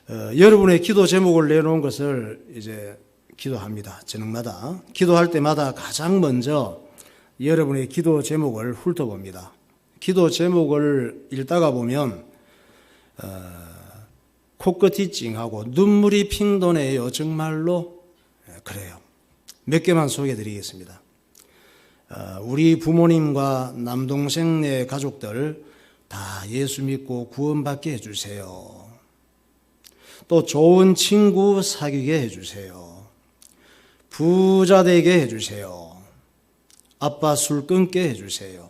여러분의 기도 제목을 내놓은 것을 이제 기도합니다. 저녁마다. 기도할 때마다 가장 먼저 여러분의 기도 제목을 훑어봅니다. 기도 제목을 읽다가 보면 코끝이 찡하고 눈물이 핑 도네요. 정말로 그래요. 몇 개만 소개해 드리겠습니다. 우리 부모님과 남동생네 가족들 다 예수 믿고 구원받게 해주세요. 또 좋은 친구 사귀게 해주세요. 부자 되게 해주세요. 아빠 술 끊게 해주세요.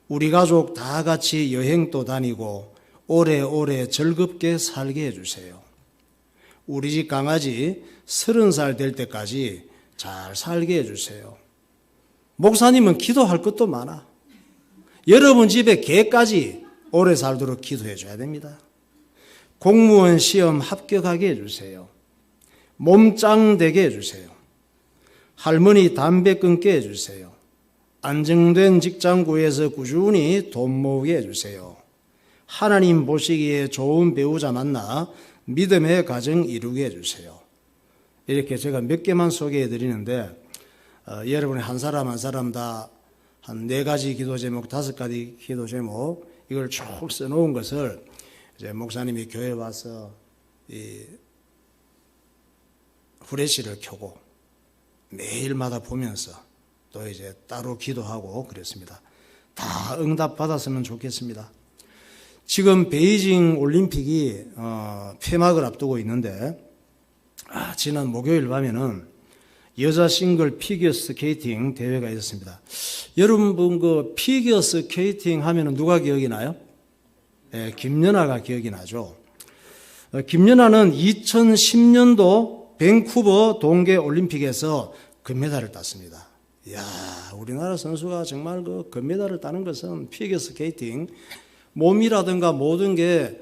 우리 가족 다 같이 여행도 다니고 오래오래 즐겁게 살게 해주세요. 우리 집 강아지 30살 될 때까지 잘 살게 해주세요. 목사님은 기도할 것도 많아. 여러분 집에 개까지 오래 살도록 기도해 줘야 됩니다. 공무원 시험 합격하게 해주세요. 몸짱 되게 해주세요. 할머니 담배 끊게 해주세요. 안정된 직장 구해서 꾸준히 돈 모으게 해주세요. 하나님 보시기에 좋은 배우자 만나 믿음의 가정 이루게 해주세요. 이렇게 제가 몇 개만 소개해 드리는데 여러분이 한 사람 한 사람 다 한 4가지 기도 제목, 5가지 기도 제목 이걸 쭉 써놓은 것을 이제 목사님이 교회에 와서 이 후레쉬를 켜고 매일마다 보면서 또 이제 따로 기도하고 그랬습니다. 다 응답 받았으면 좋겠습니다. 지금 베이징 올림픽이 폐막을 앞두고 있는데 지난 목요일 밤에는 여자 싱글 피겨 스케이팅 대회가 있었습니다. 여러분 그 피겨 스케이팅 하면은 누가 기억이 나요? 네, 김연아가 기억이 나죠. 김연아는 2010년도 밴쿠버 동계 올림픽에서 금메달을 땄습니다. 이야, 우리나라 선수가 정말 그 금메달을 따는 것은 피겨 스케이팅 몸이라든가 모든 게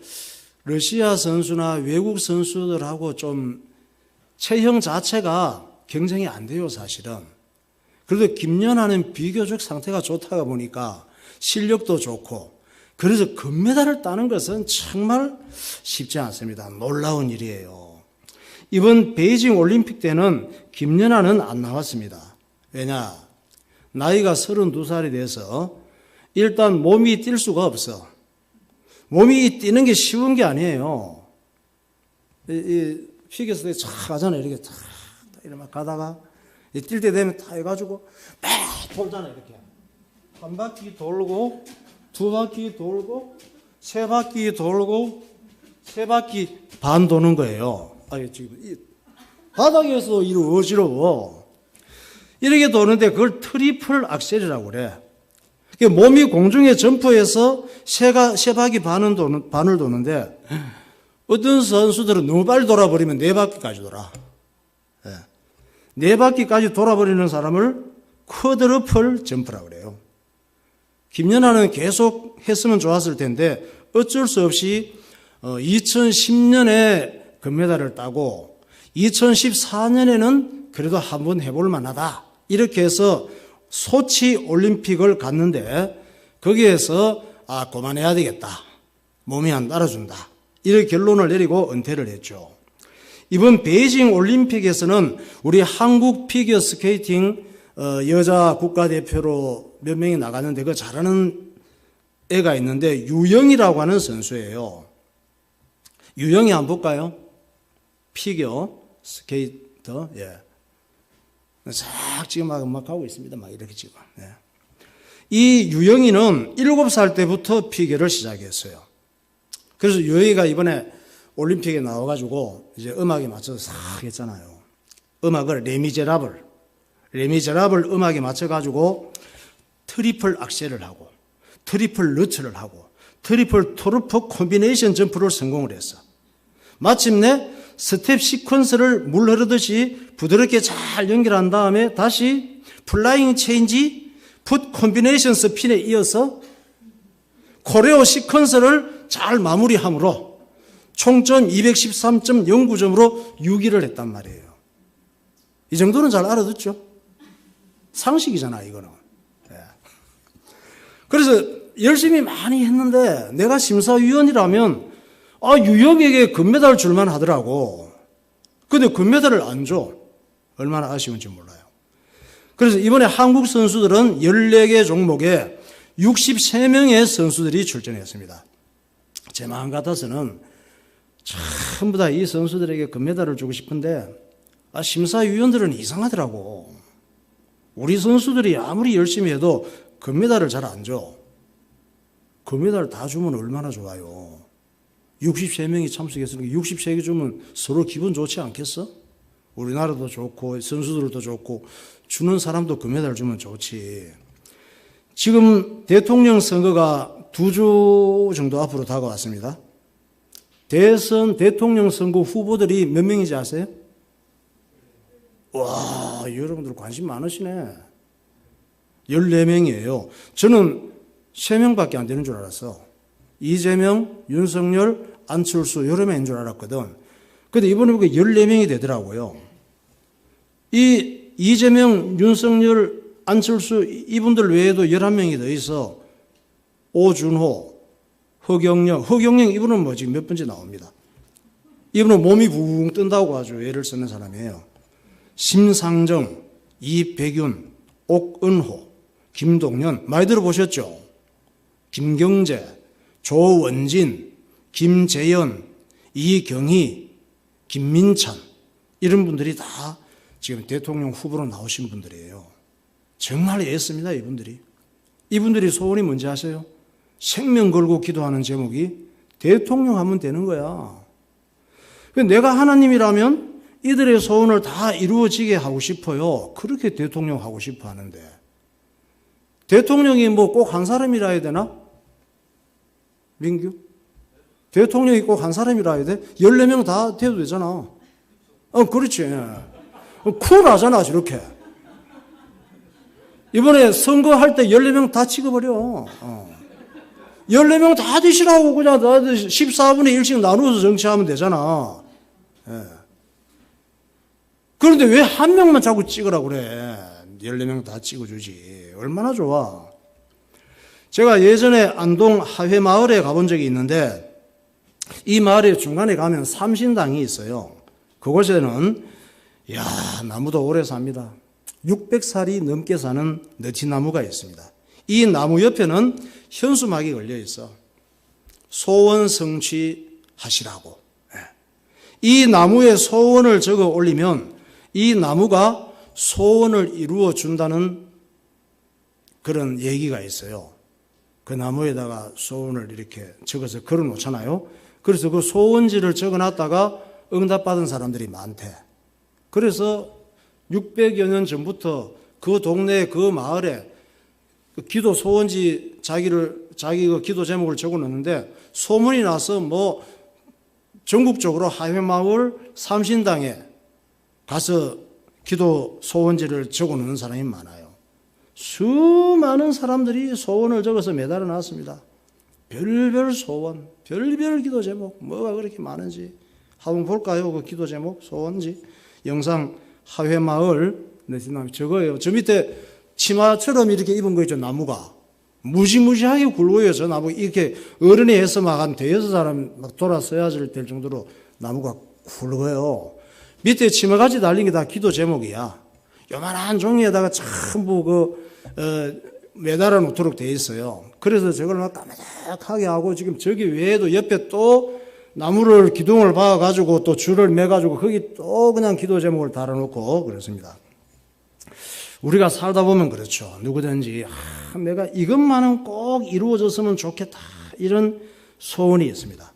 러시아 선수나 외국 선수들하고 좀 체형 자체가 경쟁이 안 돼요, 사실은. 그래도 김연아는 비교적 상태가 좋다가 보니까 실력도 좋고, 그래서 금메달을 따는 것은 정말 쉽지 않습니다. 놀라운 일이에요. 이번 베이징 올림픽 때는 김연아는 안 나왔습니다. 왜냐? 나이가 32살이 돼서 일단 몸이 뛸 수가 없어. 몸이 뛰는 게 쉬운 게 아니에요. 이 피겨스에 착 가잖아요. 이렇게 착 이렇게 가다가 뛸 때 되면 다 해가지고 막 돌잖아요. 이렇게 한 바퀴 돌고 2바퀴 돌고 3바퀴 돌고 3바퀴 반 도는 거예요. 아니 지금 이 바닥에서 이렇게 어지러워. 이렇게 도는데 그걸 트리플 악셀이라고 그래. 몸이 공중에 점프해서 세 바퀴 반을 도는데 어떤 선수들은 너무 빨리 돌아버리면 4바퀴까지 돌아. 4바퀴까지 돌아버리는 사람을 쿼드러플 점프라고 그래요. 김연아는 계속 했으면 좋았을 텐데 어쩔 수 없이 2010년에 금메달을 따고 2014년에는 그래도 한번 해볼 만하다. 이렇게 해서 소치 올림픽을 갔는데 거기에서 그만해야 되겠다. 몸이 안 따라준다. 이런 결론을 내리고 은퇴를 했죠. 이번 베이징 올림픽에서는 우리 한국 피겨 스케이팅 여자 국가대표로 몇 명이 나갔는데 그 잘하는 애가 있는데 유영이라고 하는 선수예요. 유영이 한번 볼까요? 피겨 스케이터. 예. 싹 지금 막 하고 있습니다. 막 이렇게 지금. 예. 이 유영이는 7살 때부터 피겨를 시작했어요. 그래서 유영이가 이번에 올림픽에 나와가지고 이제 음악에 맞춰서 싹 했잖아요. 음악을 레미제라블 음악에 맞춰가지고 트리플 악셀을 하고 트리플 러츠를 하고 트리플 토르프 콤비네이션 점프를 성공을 했어. 마침내 스텝 시퀀스를 물 흐르듯이 부드럽게 잘 연결한 다음에 다시 플라잉 체인지 풋 콤비네이션 스핀에 이어서 코레오 시퀀스를 잘 마무리함으로 총점 213.09점으로 6위를 했단 말이에요. 이 정도는 잘 알아듣죠? 상식이잖아, 이거는. 네. 그래서 열심히 많이 했는데 내가 심사위원이라면 유혁에게 금메달 줄만 하더라고. 근데 금메달을 안 줘. 얼마나 아쉬운지 몰라요. 그래서 이번에 한국 선수들은 14개 종목에 63명의 선수들이 출전했습니다. 제 마음 같아서는 전부 다 이 선수들에게 금메달을 주고 싶은데 심사위원들은 이상하더라고. 우리 선수들이 아무리 열심히 해도 금메달을 잘 안 줘. 금메달 다 주면 얼마나 좋아요. 63명이 참석했으니까 63개 주면 서로 기분 좋지 않겠어? 우리나라도 좋고 선수들도 좋고 주는 사람도 금메달 주면 좋지. 지금 대통령 선거가 2주 정도 앞으로 다가왔습니다. 대선 대통령 선거 후보들이 몇 명인지 아세요? 와, 여러분들 관심 많으시네. 14명이에요. 저는 3명밖에 안 되는 줄 알았어. 이재명, 윤석열, 안철수 여러 명인 줄 알았거든. 근데 이번에 보니까 14명이 되더라고요. 이 이재명, 윤석열, 안철수 이분들 외에도 11명이 더 있어. 오준호, 허경영 이분은 뭐 지금 몇 번째 나옵니다. 이분은 몸이 붕 뜬다고 아주 애를 쓰는 사람이에요. 심상정, 이백윤, 옥은호, 김동연 많이 들어보셨죠? 김경재, 조원진, 김재현, 이경희, 김민찬 이런 분들이 다 지금 대통령 후보로 나오신 분들이에요. 정말 애씁니다, 이분들이. 이분들이 소원이 뭔지 아세요? 생명 걸고 기도하는 제목이 대통령 하면 되는 거야. 내가 하나님이라면 이들의 소원을 다 이루어지게 하고 싶어요. 그렇게 대통령 하고 싶어 하는데. 대통령이 뭐 꼭 한 사람이라 해야 되나? 민규? 대통령이 꼭 한 사람이라 해야 돼? 14명 다 돼도 되잖아. 그렇지. 쿨하잖아, 저렇게. 이번에 선거할 때 14명 다 찍어버려. 14명 다 되시라고 그냥 14분의 1씩 나누어서 정치하면 되잖아. 예. 그런데 왜 한 명만 자꾸 찍으라고 그래? 14명 다 찍어주지. 얼마나 좋아. 제가 예전에 안동 하회마을에 가본 적이 있는데 이 마을의 중간에 가면 삼신당이 있어요. 그곳에는 나무도 오래 삽니다. 600살이 넘게 사는 느티나무가 있습니다. 이 나무 옆에는 현수막이 걸려 있어. 소원 성취하시라고. 이 나무에 소원을 적어 올리면 이 나무가 소원을 이루어 준다는 그런 얘기가 있어요. 그 나무에다가 소원을 이렇게 적어서 걸어 놓잖아요. 그래서 그 소원지를 적어 놨다가 응답받은 사람들이 많대. 그래서 600여 년 전부터 그 동네 그 마을에 그 기도 소원지 자기 그 기도 제목을 적어 놓는데 소문이 나서 뭐 전국적으로 하회마을 삼신당에 가서 기도 소원지를 적어 놓는 사람이 많아요. 수많은 사람들이 소원을 적어서 매달아 놨습니다. 별별 소원, 별별 기도 제목, 뭐가 그렇게 많은지 한번 볼까요? 그 기도 제목, 소원지. 영상 하회마을 저거예요. 저 밑에 치마처럼 이렇게 입은 거 있죠, 나무가. 무시무시하게 굵어요, 저 나무. 이렇게 어른이 해서 막 한 대여섯 사람 막 돌아서야 될 정도로 나무가 굵어요. 밑에 치마같이 달린 게 다 기도 제목이야. 요만한 종이에다가 전부 매달아 놓도록 돼 있어요. 그래서 저걸 막 까마득하게 하고 지금 저기 외에도 옆에 또 나무를 기둥을 박아가지고 또 줄을 매가지고 거기 또 그냥 기도 제목을 달아놓고 그렇습니다. 우리가 살다 보면 그렇죠. 누구든지 내가 이것만은 꼭 이루어졌으면 좋겠다 이런 소원이 있습니다.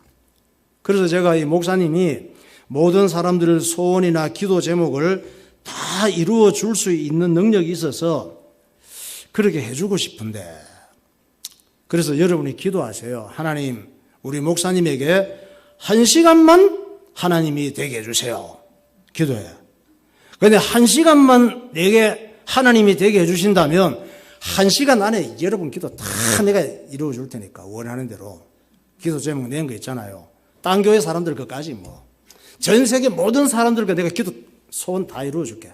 그래서 제가 이 목사님이 모든 사람들의 소원이나 기도 제목을 다 이루어 줄 수 있는 능력이 있어서 그렇게 해주고 싶은데 그래서 여러분이 기도하세요. 하나님 우리 목사님에게 1시간만 하나님이 되게 해주세요. 기도해. 그런데 1시간만 내게 하나님이 되게 해주신다면 1시간 안에 여러분 기도 다 내가 이루어 줄 테니까 원하는 대로 기도 제목 낸 거 있잖아요. 딴 교회 사람들 것까지 뭐 전 세계 모든 사람들과 내가 기도 소원 다 이루어 줄게.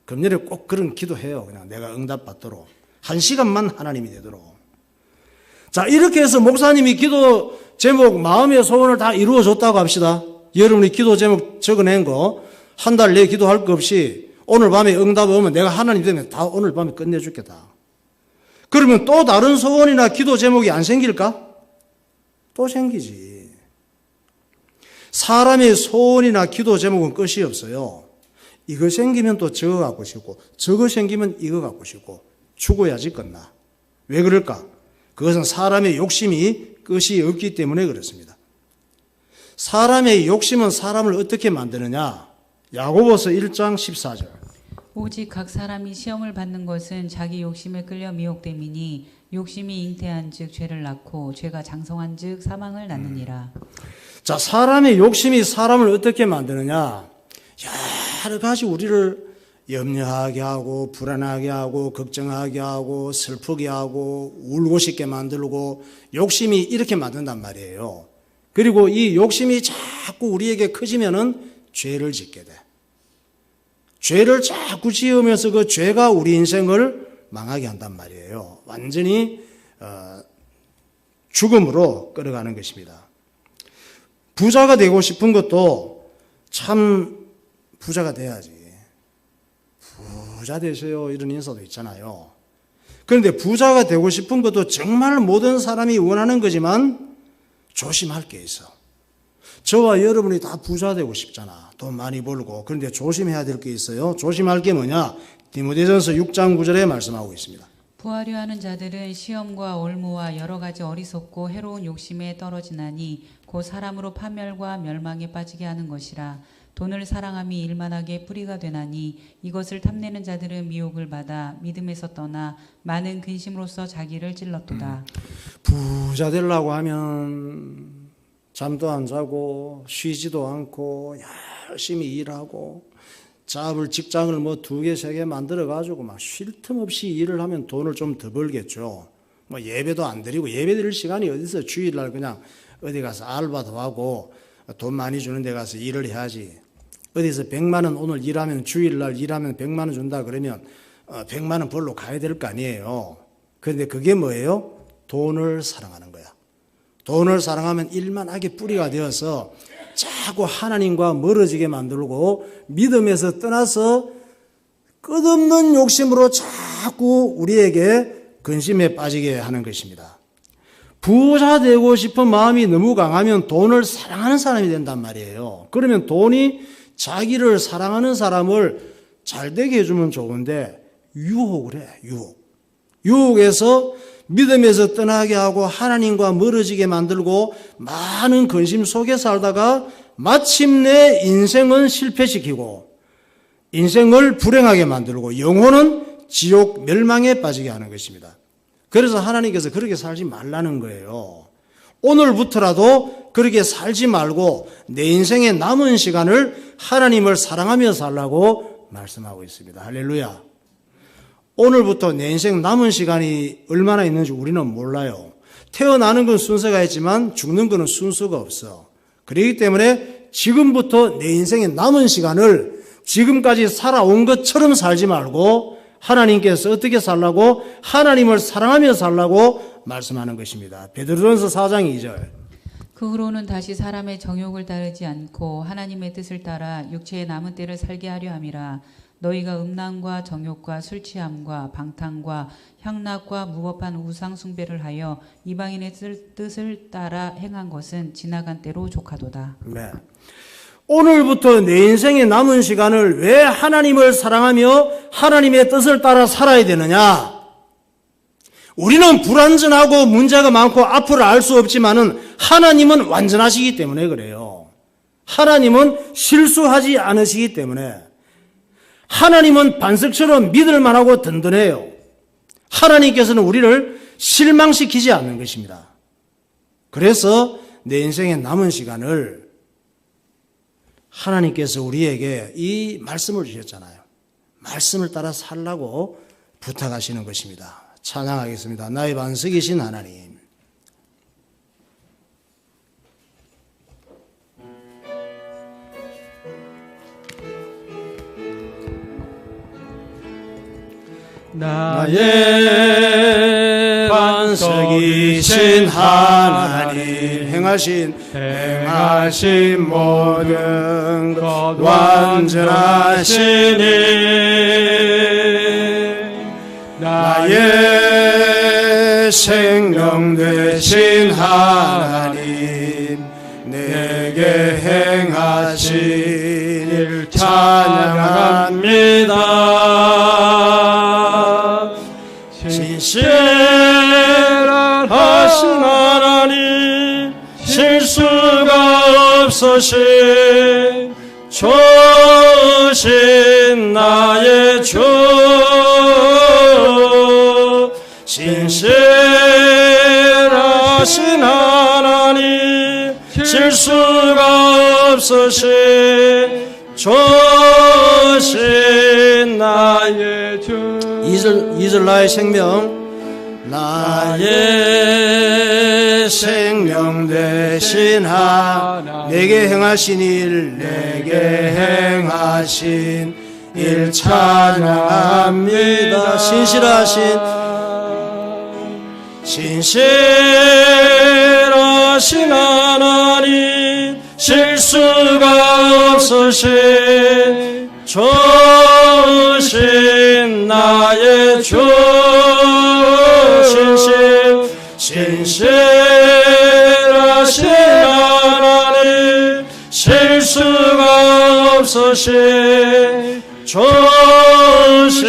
금년에 꼭 그런 기도해요. 그냥 내가 응답받도록 1시간만 하나님이 되도록. 자, 이렇게 해서 목사님이 기도 제목, 마음의 소원을 다 이루어줬다고 합시다. 여러분이 기도 제목 적어낸 거, 한 달 내에 기도할 거 없이 오늘 밤에 응답 오면 내가 하나님 되면 다 오늘 밤에 끝내주겠다. 그러면 또 다른 소원이나 기도 제목이 안 생길까? 또 생기지. 사람의 소원이나 기도 제목은 끝이 없어요. 이거 생기면 또 저거 갖고 싶고, 저거 생기면 이거 갖고 싶고, 죽어야지 끝나. 왜 그럴까? 그것은 사람의 욕심이 끝이 없기 때문에 그렇습니다. 사람의 욕심은 사람을 어떻게 만드느냐? 야고보서 1장 14절. 오직 각 사람이 시험을 받는 것은 자기 욕심에 끌려 미혹됨이니 욕심이 잉태한즉 죄를 낳고 죄가 장성한즉 사망을 낳느니라. 자, 사람의 욕심이 사람을 어떻게 만드느냐? 여러 가지 우리를 염려하게 하고 불안하게 하고 걱정하게 하고 슬프게 하고 울고 싶게 만들고 욕심이 이렇게 만든단 말이에요. 그리고 이 욕심이 자꾸 우리에게 커지면은 죄를 짓게 돼. 죄를 자꾸 지으면서 그 죄가 우리 인생을 망하게 한단 말이에요. 완전히 죽음으로 끌어가는 것입니다. 부자가 되고 싶은 것도 참 부자가 돼야지. 부자 되세요 이런 인사도 있잖아요. 그런데 부자가 되고 싶은 것도 정말 모든 사람이 원하는 거지만 조심할 게 있어. 저와 여러분이 다 부자 되고 싶잖아. 돈 많이 벌고. 그런데 조심해야 될 게 있어요. 조심할 게 뭐냐? 디모데전서 6장 9절에 말씀하고 있습니다. 부하려 하는 자들은 시험과 올무와 여러 가지 어리석고 해로운 욕심에 떨어지나니 곧 사람으로 파멸과 멸망에 빠지게 하는 것이라. 돈을 사랑함이 일만하게 뿌리가 되나니 이것을 탐내는 자들은 미혹을 받아 믿음에서 떠나 많은 근심으로써 자기를 찔렀도다. 부자 되려고 하면 잠도 안 자고 쉬지도 않고 열심히 일하고 잡을 직장을 뭐 2개, 3개 만들어 가지고 막 쉴 틈 없이 일을 하면 돈을 좀 더 벌겠죠. 뭐 예배도 안 드리고 예배 드릴 시간이 어디서 주일날 그냥 어디 가서 알바도 하고 돈 많이 주는 데 가서 일을 해야지. 어디서 100만 원 오늘 일하면 주일날 일하면 100만 원 준다 그러면 100만 원 벌러 가야 될 거 아니에요. 그런데 그게 뭐예요? 돈을 사랑하는 거야. 돈을 사랑하면 일만하게 뿌리가 되어서 자꾸 하나님과 멀어지게 만들고 믿음에서 떠나서 끝없는 욕심으로 자꾸 우리에게 근심에 빠지게 하는 것입니다. 부자 되고 싶은 마음이 너무 강하면 돈을 사랑하는 사람이 된단 말이에요. 그러면 돈이 자기를 사랑하는 사람을 잘 되게 해주면 좋은데 유혹을 해. 유혹해서 믿음에서 떠나게 하고 하나님과 멀어지게 만들고 많은 근심 속에 살다가 마침내 인생은 실패시키고 인생을 불행하게 만들고 영혼은 지옥 멸망에 빠지게 하는 것입니다. 그래서 하나님께서 그렇게 살지 말라는 거예요. 오늘부터라도 그렇게 살지 말고 내 인생의 남은 시간을 하나님을 사랑하며 살라고 말씀하고 있습니다. 할렐루야. 오늘부터 내 인생 남은 시간이 얼마나 있는지 우리는 몰라요. 태어나는 건 순서가 있지만 죽는 건 순서가 없어. 그렇기 때문에 지금부터 내 인생의 남은 시간을 지금까지 살아온 것처럼 살지 말고 하나님께서 어떻게 살라고 하나님을 사랑하며 살라고 말씀하는 것입니다. 베드로전서 4장 2절. 그 후로는 다시 사람의 정욕을 따르지 않고 하나님의 뜻을 따라 육체의 남은 때를 살게 하려 함이라. 너희가 음란과 정욕과 술취함과 방탕과 향락과 무법한 우상 숭배를 하여 이방인의 뜻을 따라 행한 것은 지나간 때로 족하도다. 네. 오늘부터 내 인생의 남은 시간을 왜 하나님을 사랑하며 하나님의 뜻을 따라 살아야 되느냐? 우리는 불완전하고 문제가 많고 앞을 알 수 없지만은 하나님은 완전하시기 때문에 그래요. 하나님은 실수하지 않으시기 때문에 하나님은 반석처럼 믿을 만하고 든든해요. 하나님께서는 우리를 실망시키지 않는 것입니다. 그래서 내 인생의 남은 시간을 하나님께서 우리에게 이 말씀을 주셨잖아요. 말씀을 따라 살라고 부탁하시는 것입니다. 찬양하겠습니다. 나의 반석이신 하나님. 나의 반석이 이신 하나님 행하신 모든 것 완전하시니 나의 생명 되신 하나님 내게 행하신 일 찬양합니다. 신실하신 하나님 실수가 없으신 좋으신 나의 주 신실하신 하나님 실수가 없으신 좋으신 나의 주 2절 나의 생명 나의 생명 되신 내게 행하신 일 내게 행하신 일 찬양합니다. 신실하신 하나님 실수가 없으신 좋으신 나의 주 신실하신 하나님 실수가 없으신 좋으신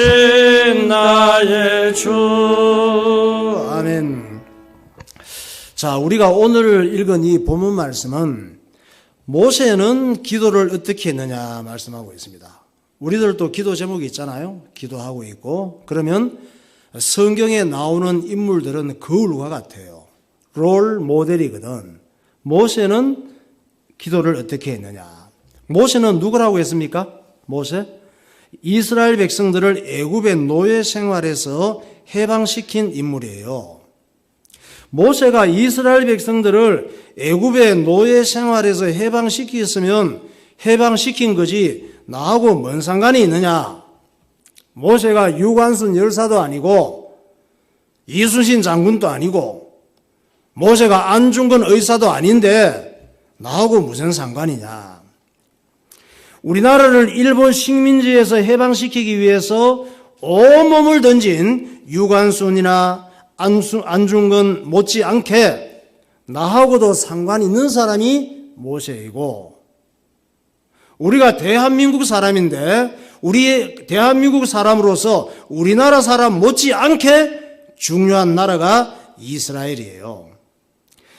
나의 주 아멘. 자, 우리가 오늘 읽은 이 본문 말씀은 모세는 기도를 어떻게 했느냐 말씀하고 있습니다. 우리들도 기도 제목이 있잖아요. 기도하고 있고 그러면 성경에 나오는 인물들은 거울과 같아요. 롤 모델이거든. 모세는 기도를 어떻게 했느냐. 모세는 누구라고 했습니까? 모세? 이스라엘 백성들을 애굽의 노예 생활에서 해방시킨 인물이에요. 모세가 이스라엘 백성들을 애굽의 노예 생활에서 해방시켰으면 해방시킨 거지 나하고 뭔 상관이 있느냐. 모세가 유관순 열사도 아니고 이순신 장군도 아니고 모세가 안중근 의사도 아닌데 나하고 무슨 상관이냐. 우리나라를 일본 식민지에서 해방시키기 위해서 온몸을 던진 유관순이나 안중근 못지않게 나하고도 상관 있는 사람이 모세이고 우리가 대한민국 사람인데 우리 대한민국 사람으로서 우리나라 사람 못지않게 중요한 나라가 이스라엘이에요.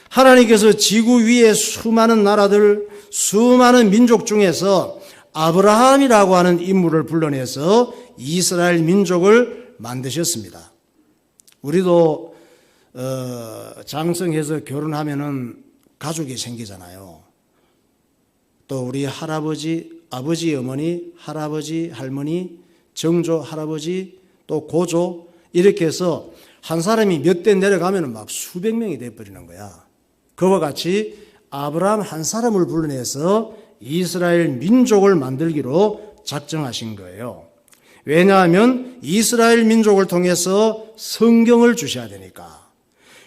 하나님께서 지구 위에 수많은 나라들, 수많은 민족 중에서 아브라함이라고 하는 인물을 불러내서 이스라엘 민족을 만드셨습니다. 우리도 장성해서 결혼하면은 가족이 생기잖아요. 또 우리 할아버지, 아버지, 어머니, 할아버지, 할머니, 정조, 할아버지, 또 고조 이렇게 해서 한 사람이 몇 대 내려가면 막 수백 명이 돼버리는 거야. 그와 같이 아브라함 한 사람을 불러내서 이스라엘 민족을 만들기로 작정하신 거예요. 왜냐하면 이스라엘 민족을 통해서 성경을 주셔야 되니까.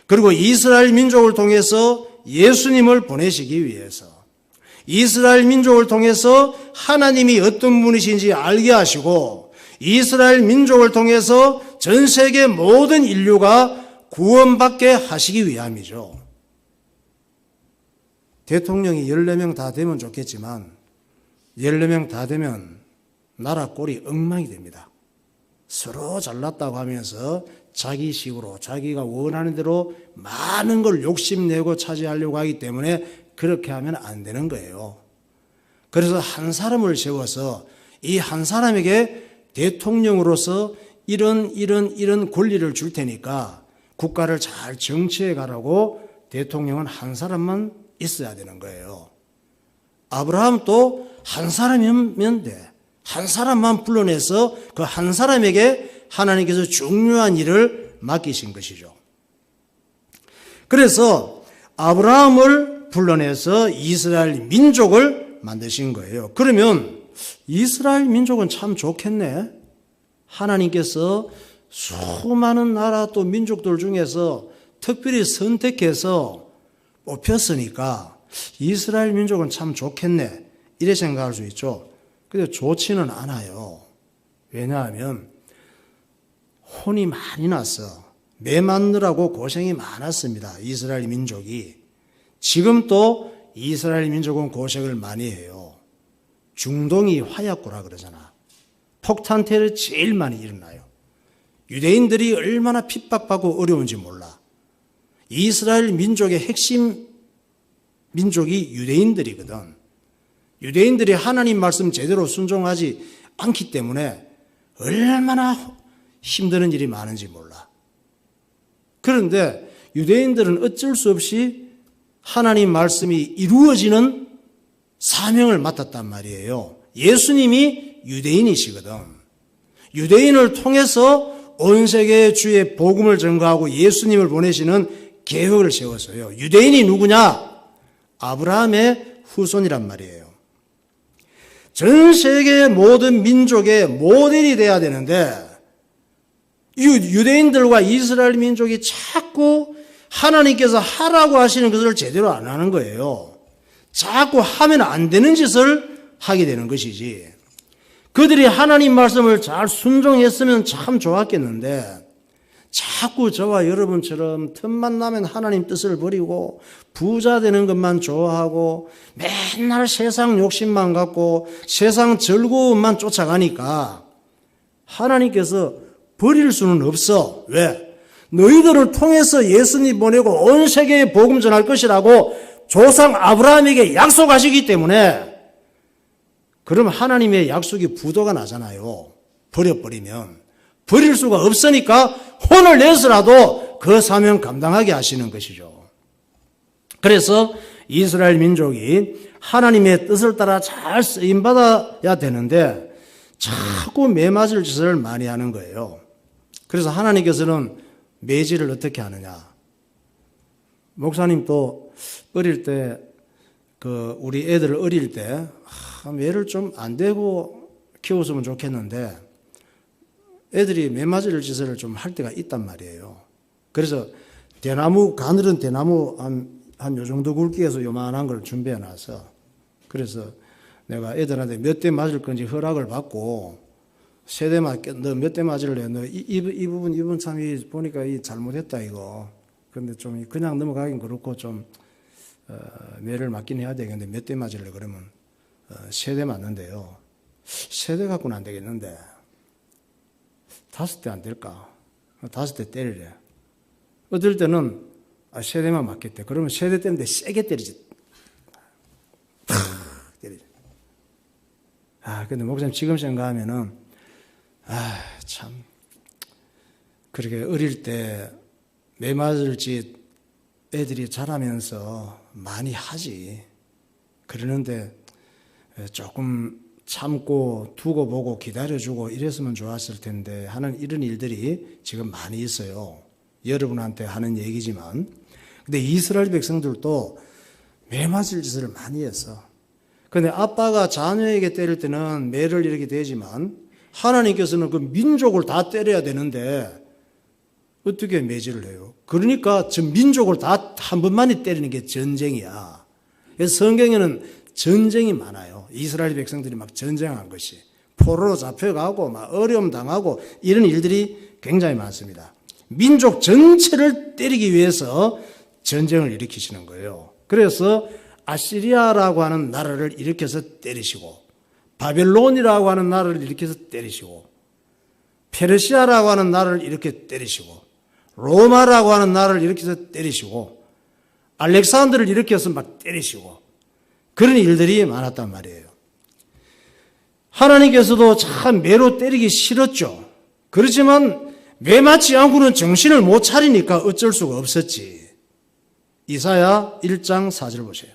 그리고 이스라엘 민족을 통해서 예수님을 보내시기 위해서. 이스라엘 민족을 통해서 하나님이 어떤 분이신지 알게 하시고 이스라엘 민족을 통해서 전 세계 모든 인류가 구원받게 하시기 위함이죠. 대통령이 14명 다 되면 좋겠지만 14명 다 되면 나라 꼴이 엉망이 됩니다. 서로 잘났다고 하면서 자기식으로 자기가 원하는 대로 많은 걸 욕심내고 차지하려고 하기 때문에 그렇게 하면 안 되는 거예요. 그래서 한 사람을 세워서 이 한 사람에게 대통령으로서 이런 권리를 줄 테니까 국가를 잘 정치해 가라고 대통령은 한 사람만 있어야 되는 거예요. 아브라함도 한 사람이면 돼. 한 사람만 불러내서 그 한 사람에게 하나님께서 중요한 일을 맡기신 것이죠. 그래서 아브라함을 불러내서 이스라엘 민족을 만드신 거예요. 그러면 이스라엘 민족은 참 좋겠네. 하나님께서 수많은 나라 또 민족들 중에서 특별히 선택해서 뽑혔으니까 이스라엘 민족은 참 좋겠네 이래 생각할 수 있죠. 근데 좋지는 않아요. 왜냐하면 혼이 많이 났어. 매 맞느라고 고생이 많았습니다. 이스라엘 민족이. 지금 또 이스라엘 민족은 고생을 많이 해요. 중동이 화약고라 그러잖아. 폭탄 테러 제일 많이 일어나요. 유대인들이 얼마나 핍박받고 어려운지 몰라. 이스라엘 민족의 핵심 민족이 유대인들이거든. 유대인들이 하나님 말씀 제대로 순종하지 않기 때문에 얼마나 힘드는 일이 많은지 몰라. 그런데 유대인들은 어쩔 수 없이 하나님 말씀이 이루어지는 사명을 맡았단 말이에요. 예수님이 유대인이시거든. 유대인을 통해서 온 세계의 주의 복음을 전가하고 예수님을 보내시는 계획을 세웠어요. 유대인이 누구냐? 아브라함의 후손이란 말이에요. 전 세계 모든 민족의 모델이 돼야 되는데 유대인들과 이스라엘 민족이 자꾸 하나님께서 하라고 하시는 것을 제대로 안 하는 거예요. 자꾸 하면 안 되는 짓을 하게 되는 것이지. 그들이 하나님 말씀을 잘 순종했으면 참 좋았겠는데 자꾸 저와 여러분처럼 틈만 나면 하나님 뜻을 버리고 부자 되는 것만 좋아하고 맨날 세상 욕심만 갖고 세상 즐거움만 쫓아가니까 하나님께서 버릴 수는 없어. 왜? 너희들을 통해서 예수님 보내고 온 세계에 복음 전할 것이라고 조상 아브라함에게 약속하시기 때문에 그럼 하나님의 약속이 부도가 나잖아요. 버려버리면. 버릴 수가 없으니까 혼을 내서라도 그 사명 감당하게 하시는 것이죠. 그래서 이스라엘 민족이 하나님의 뜻을 따라 잘 쓰임받아야 되는데 자꾸 매맞을 짓을 많이 하는 거예요. 그래서 하나님께서는 매질을 어떻게 하느냐. 목사님도 어릴 때 우리 애들을 어릴 때 매를 좀 안 대고 키웠으면 좋겠는데 애들이 매맞을 짓을 좀 할 때가 있단 말이에요. 그래서 가늘은 대나무 한 요 정도 굵기에서 요만한 걸 준비해 놔서 그래서 내가 애들한테 몇 대 맞을 건지 허락을 받고 너 몇 대 맞을래? 너 이 부분 참 보니까 잘못했다 이거. 근데 좀 그냥 넘어가긴 그렇고 좀 매를 맞긴 해야 되겠는데 몇 대 맞을래? 그러면 3대 맞는데요. 3대 갖고는 안 되겠는데 5대 안 될까? 5대 때리래. 어떨 때는 3대만 맞겠대. 그러면 3대 때리는데 세게 때리지. 때리지. 근데 목사님 지금 생각하면은 참 그렇게 어릴 때 매 맞을 짓 애들이 자라면서 많이 하지. 그러는데 조금 참고 두고 보고 기다려주고 이랬으면 좋았을 텐데 하는 이런 일들이 지금 많이 있어요. 여러분한테 하는 얘기지만. 근데 이스라엘 백성들도 매 맞을 짓을 많이 했어. 근데 아빠가 자녀에게 때릴 때는 매를 이렇게 대지만 하나님께서는 그 민족을 다 때려야 되는데 어떻게 매질을 해요? 그러니까 저 민족을 다 한 번만에 때리는 게 전쟁이야. 그래서 성경에는 전쟁이 많아요. 이스라엘 백성들이 막 전쟁한 것이. 포로로 잡혀가고 막 어려움 당하고 이런 일들이 굉장히 많습니다. 민족 전체를 때리기 위해서 전쟁을 일으키시는 거예요. 그래서 아시리아라고 하는 나라를 일으켜서 때리시고 바벨론이라고 하는 나라를 일으켜서 때리시고 페르시아라고 하는 나라를 이렇게 때리시고 로마라고 하는 나라를 일으켜서 때리시고 알렉산더를 일으켜서 막 때리시고 그런 일들이 많았단 말이에요. 하나님께서도 참 매로 때리기 싫었죠. 그렇지만 매 맞지 않고는 정신을 못 차리니까 어쩔 수가 없었지. 이사야 1장 4절 보세요.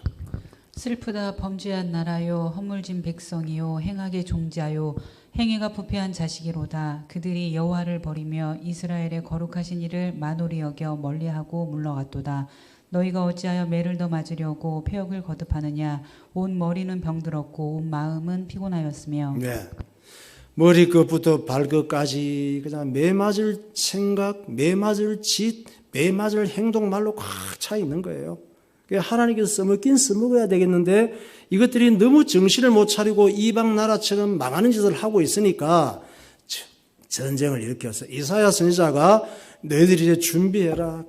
슬프다 범죄한 나라요 허물진 백성이요 행하게 종자요 행위가 부패한 자식이로다. 그들이 여호와를 버리며 이스라엘의 거룩하신 이를 만홀히 여겨 멀리하고 물러갔도다. 너희가 어찌하여 매를 더 맞으려고 폐역을 거듭하느냐. 온 머리는 병들었고 온 마음은 피곤하였으며. 네. 머리끝부터 발끝까지 그냥 매맞을 생각, 매맞을 짓, 매맞을 행동 말로 꽉 차 있는 거예요. 하나님께서 써먹긴 써먹어야 되겠는데 이것들이 너무 정신을 못 차리고 이방 나라처럼 망하는 짓을 하고 있으니까 전쟁을 일으켰어요. 이사야 선지자가 너희들이 이제 준비해라.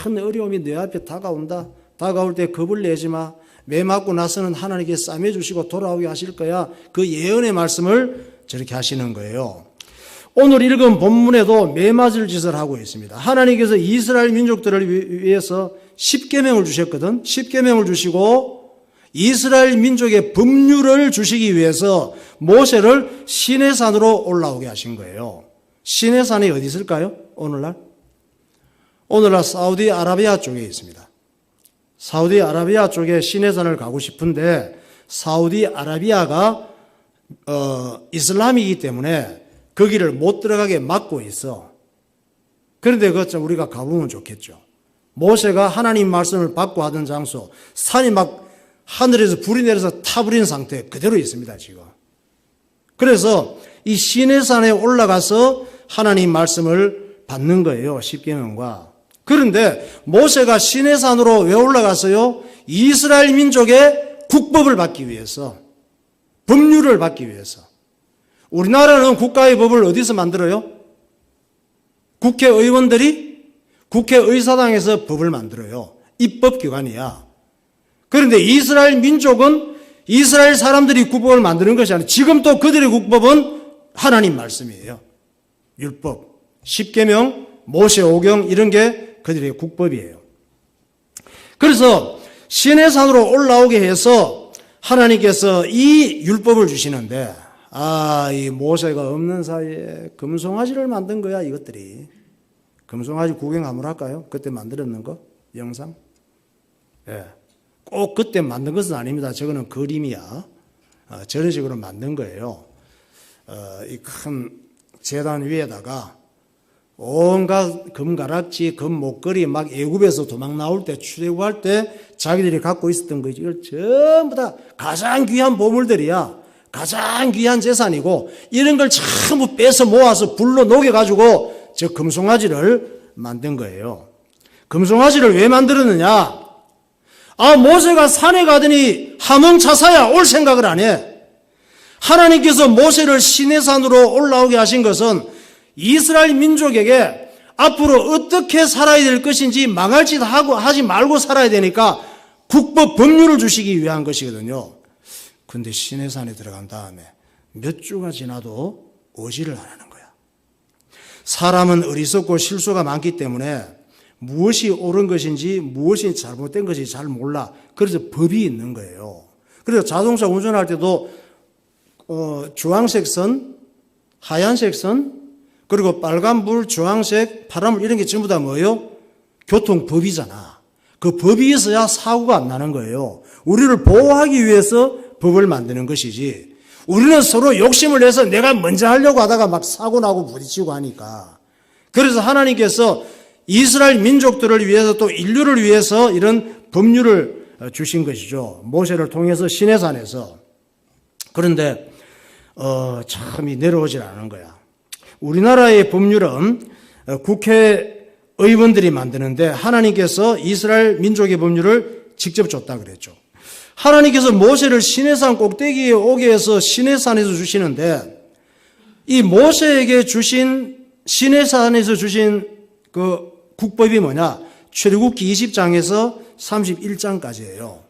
큰 어려움이 내 앞에 다가온다. 다가올 때 겁을 내지 마. 매 맞고 나서는 하나님께 싸매 주시고 돌아오게 하실 거야. 그 예언의 말씀을 저렇게 하시는 거예요. 오늘 읽은 본문에도 매 맞을 짓을 하고 있습니다. 하나님께서 이스라엘 민족들을 위해서 십계명을 주셨거든. 십계명을 주시고 이스라엘 민족의 법률을 주시기 위해서 모세를 시내산으로 올라오게 하신 거예요. 시내산이 어디 있을까요? 오늘날 사우디아라비아 쪽에 있습니다. 사우디아라비아 쪽에 시내산을 가고 싶은데 사우디아라비아가 이슬람이기 때문에 거기를 못 들어가게 막고 있어. 그런데 그것 좀 우리가 가보면 좋겠죠. 모세가 하나님 말씀을 받고 하던 장소, 산이 막 하늘에서 불이 내려서 타버린 상태 그대로 있습니다, 지금. 그래서 이 시내산에 올라가서 하나님 말씀을 받는 거예요, 십계명과. 그런데 모세가 시내산으로 왜 올라갔어요? 이스라엘 민족의 국법을 받기 위해서, 법률을 받기 위해서. 우리나라는 국가의 법을 어디서 만들어요? 국회의원들이 국회의사당에서 법을 만들어요. 입법기관이야. 그런데 이스라엘 민족은 이스라엘 사람들이 국법을 만드는 것이 아니라 지금 또 그들의 국법은 하나님 말씀이에요. 율법, 십계명, 모세오경 이런 게 그들의 국법이에요. 그래서 시내산으로 올라오게 해서 하나님께서 이 율법을 주시는데 이 모세가 없는 사이에 금송아지를 만든 거야, 이것들이. 금송아지 구경 한번 할까요? 그때 만들었는 거? 영상? 예. 꼭 그때 만든 것은 아닙니다. 저거는 그림이야. 저런 식으로 만든 거예요. 이 큰 제단 위에다가 온갖 금가락지, 금목걸이 막 애굽에서 도망 나올 때 출애굽할 때 자기들이 갖고 있었던 거지. 이걸 전부 다 가장 귀한 보물들이야. 가장 귀한 재산이고 이런 걸 전부 빼서 모아서 불로 녹여가지고 저 금송아지를 만든 거예요. 금송아지를 왜 만들었느냐? 모세가 산에 가더니 하몽차사야 올 생각을 안 해. 하나님께서 모세를 시내산으로 올라오게 하신 것은 이스라엘 민족에게 앞으로 어떻게 살아야 될 것인지 망할 짓 하지 말고 살아야 되니까 국법 법률을 주시기 위한 것이거든요. 근데 시내산에 들어간 다음에 몇 주가 지나도 어지를 안 하는 거야. 사람은 어리석고 실수가 많기 때문에 무엇이 옳은 것인지 무엇이 잘못된 것인지 잘 몰라. 그래서 법이 있는 거예요. 그래서 자동차 운전할 때도 주황색 선, 하얀색 선, 그리고 빨간불, 주황색, 파란불 이런 게 전부 다 뭐예요? 교통법이잖아. 그 법이 있어야 사고가 안 나는 거예요. 우리를 보호하기 위해서 법을 만드는 것이지 우리는 서로 욕심을 내서 내가 먼저 하려고 하다가 막 사고 나고 부딪히고 하니까. 그래서 하나님께서 이스라엘 민족들을 위해서 또 인류를 위해서 이런 법률을 주신 것이죠. 모세를 통해서 시내산에서. 그런데 참이 내려오질 않은 거야. 우리나라의 법률은 국회의원들이 만드는데 하나님께서 이스라엘 민족의 법률을 직접 줬다 그랬죠. 하나님께서 모세를 시내산 꼭대기에 오게 해서 시내산에서 주시는데 이 모세에게 주신 시내산에서 주신 그 국법이 뭐냐? 출애굽기 20장에서 31장까지예요.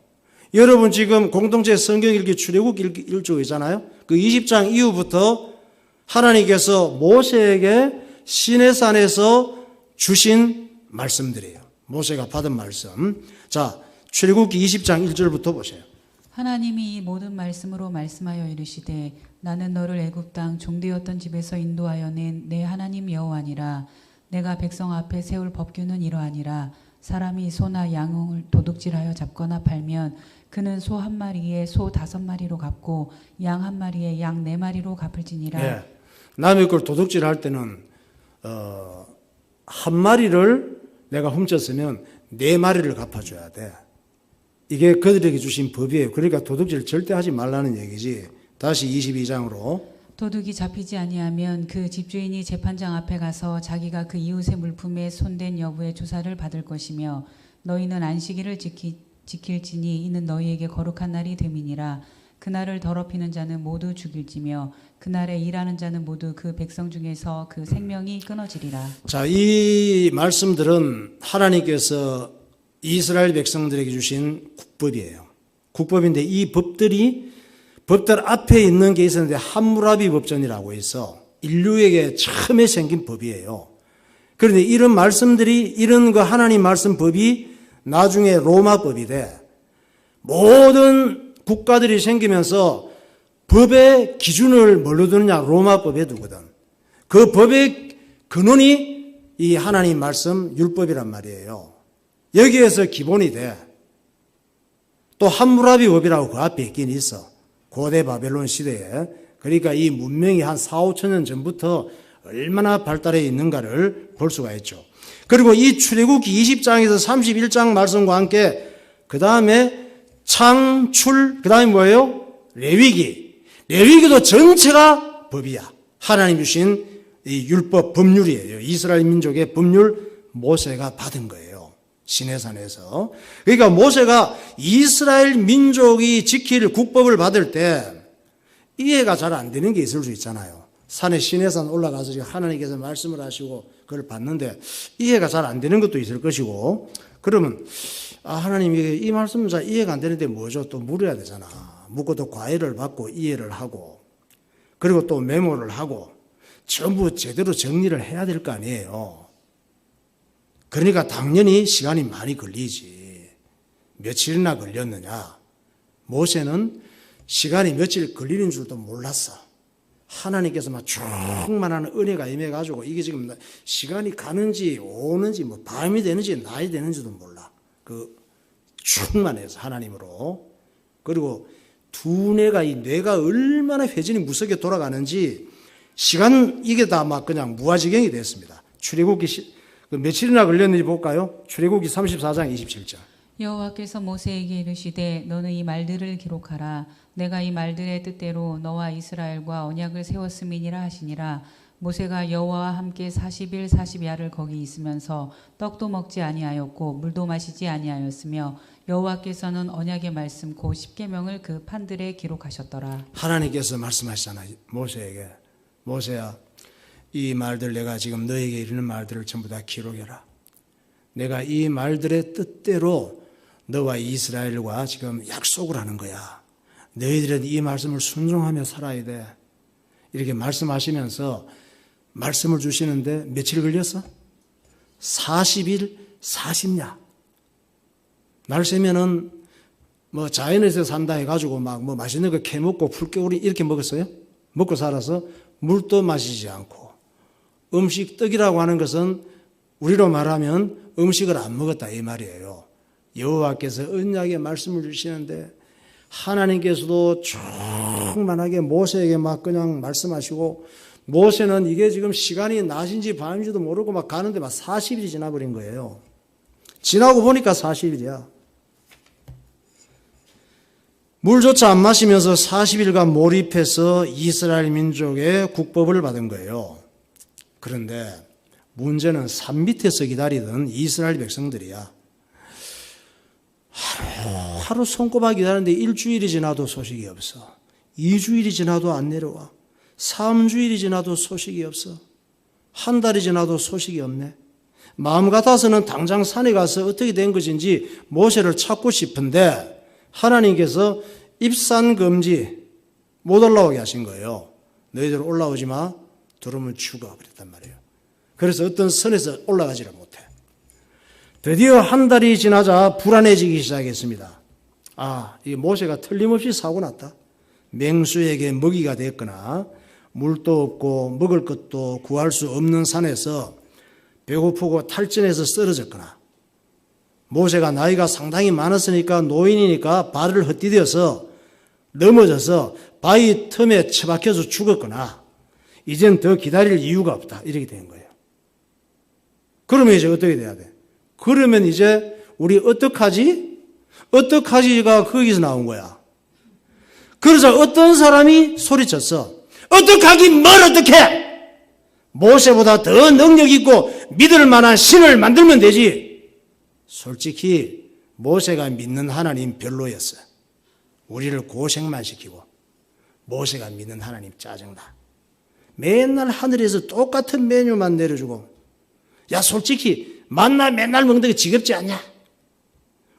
여러분 지금 공동체 성경 읽기 출애굽기 1조이잖아요. 그 20장 이후부터 하나님께서 모세에게 시내산에서 주신 말씀들이에요. 모세가 받은 말씀. 자, 출애굽기 20장 1절부터 보세요. 하나님이 이 모든 말씀으로 말씀하여 이르시되 나는 너를 애굽 땅 종되었던 집에서 인도하여 낸 내 하나님 여호와니라. 내가 백성 앞에 세울 법규는 이러하니라. 사람이 소나 양을 도둑질하여 잡거나 팔면 그는 소 한 마리에 소 5마리로 갚고 양 한 마리에 양 4마리로 갚을지니라. 예. 남의 걸 도둑질할 때는 한 마리를 내가 훔쳤으면 4마리를 갚아줘야 돼. 이게 그들에게 주신 법이에요. 그러니까 도둑질 절대 하지 말라는 얘기지. 다시 22장으로. 도둑이 잡히지 아니하면 그 집주인이 재판장 앞에 가서 자기가 그 이웃의 물품에 손댄 여부의 조사를 받을 것이며 너희는 안식일을 지킬지니 이는 너희에게 거룩한 날이 됨이니라. 그날을 더럽히는 자는 모두 죽일지며 그날에 일하는 자는 모두 그 백성 중에서 그 생명이 끊어지리라. 자, 이 말씀들은 하나님께서 이스라엘 백성들에게 주신 국법이에요. 국법인데 이 법들 앞에 있는 게 있었는데 함무라비 법전이라고 해서 인류에게 처음에 생긴 법이에요. 그런데 이런 말씀들이 이런 거 하나님 말씀 법이 나중에 로마법이 돼. 모든 국가들이 생기면서 법의 기준을 뭘로 두느냐? 로마법에 두거든. 그 법의 근원이 이 하나님 말씀 율법이란 말이에요. 여기에서 기본이 돼. 또 함무라비 법이라고 그 앞에 있긴 있어. 고대 바벨론 시대에. 그러니까 이 문명이 한 4, 5천 년 전부터 얼마나 발달해 있는가를 볼 수가 있죠. 그리고 이 출애굽기 20장에서 31장 말씀과 함께 그 다음에 창출, 그 다음에 뭐예요? 레위기. 레위기도 전체가 법이야. 하나님 주신 이 율법, 법률이에요. 이스라엘 민족의 법률 모세가 받은 거예요. 시내산에서. 그러니까 모세가 이스라엘 민족이 지킬 국법을 받을 때 이해가 잘 안 되는 게 있을 수 있잖아요. 산에 시내산 올라가서 하나님께서 말씀을 하시고 그걸 봤는데 이해가 잘 안 되는 것도 있을 것이고, 그러면 하나님 이 말씀은 잘 이해가 안 되는데 뭐죠? 또 물어야 되잖아. 묻고 또 과외를 받고 이해를 하고 그리고 또 메모를 하고 전부 제대로 정리를 해야 될 거 아니에요. 그러니까 당연히 시간이 많이 걸리지. 며칠이나 걸렸느냐? 모세는 시간이 며칠 걸리는 줄도 몰랐어. 하나님께서 막 충만한 은혜가 임해가지고 이게 지금 시간이 가는지 오는지 뭐 밤이 되는지 낮이 되는지도 몰라. 그 충만해서 하나님으로. 그리고 두뇌가 이 뇌가 얼마나 회전이 무섭게 돌아가는지 시간 이게 다 막 그냥 무아지경이 됐습니다. 출애굽기 며칠이나 걸렸는지 볼까요? 출애굽기 34장 27절. 여호와께서 모세에게 이르시되 너는 이 말들을 기록하라. 내가 이 말들의 뜻대로 너와 이스라엘과 언약을 세웠음이니라 하시니라. 모세가 여호와와 함께 40일 40야를 거기 있으면서 떡도 먹지 아니하였고 물도 마시지 아니하였으며 여호와께서는 언약의 말씀 곧 십계명을 그 판들에 기록하셨더라. 하나님께서 말씀하시잖아요. 모세에게. 모세야, 이 말들 내가 지금 너에게 이르는 말들을 전부 다 기록해라. 내가 이 말들의 뜻대로 너와 이스라엘과 지금 약속을 하는 거야. 너희들은 이 말씀을 순종하며 살아야 돼. 이렇게 말씀하시면서 말씀을 주시는데 며칠 걸렸어? 40일 40야. 날 새면은 뭐 자연에서 산다 해가지고 막 뭐 맛있는 거 캐먹고 풀겨울이 이렇게 먹었어요? 먹고 살아서 물도 마시지 않고. 음식 떡이라고 하는 것은 우리로 말하면 음식을 안 먹었다 이 말이에요. 여호와께서 언약의 말씀을 주시는데 하나님께서도 충만하게 모세에게 막 그냥 말씀하시고, 모세는 이게 지금 시간이 낮인지 밤인지도 모르고 막 가는데 막 40일이 지나버린 거예요. 지나고 보니까 40일이야. 물조차 안 마시면서 40일간 몰입해서 이스라엘 민족의 국법을 받은 거예요. 그런데 문제는 산 밑에서 기다리던 이스라엘 백성들이야. 하루 손꼽아 기다리는데 일주일이 지나도 소식이 없어. 2주일이 지나도 안 내려와. 3주일이 지나도 소식이 없어. 한 달이 지나도 소식이 없네. 마음 같아서는 당장 산에 가서 어떻게 된 것인지 모세를 찾고 싶은데 하나님께서 입산 금지, 못 올라오게 하신 거예요. 너희들 올라오지 마. 들어오면 죽어. 그랬단 말이에요. 그래서 어떤 선에서 올라가지를 못해. 드디어 한 달이 지나자 불안해지기 시작했습니다. 이 모세가 틀림없이 사고 났다. 맹수에게 먹이가 됐거나 물도 없고 먹을 것도 구할 수 없는 산에서 배고프고 탈진해서 쓰러졌거나, 모세가 나이가 상당히 많았으니까 노인이니까 발을 헛디뎌서 넘어져서 바위 틈에 처박혀서 죽었거나, 이젠 더 기다릴 이유가 없다. 이렇게 된 거예요. 그러면 이제 어떻게 돼야 돼? 그러면 이제 우리 어떡하지? 어떡하지가 거기서 나온 거야. 그러자 어떤 사람이 소리쳤어. 어떡하긴 뭘 어떡해. 모세보다 더 능력 있고 믿을 만한 신을 만들면 되지. 솔직히 모세가 믿는 하나님 별로였어. 우리를 고생만 시키고 모세가 믿는 하나님 짜증나. 맨날 하늘에서 똑같은 메뉴만 내려주고, 야 솔직히 만나 맨날 먹는 게 지겹지 않냐?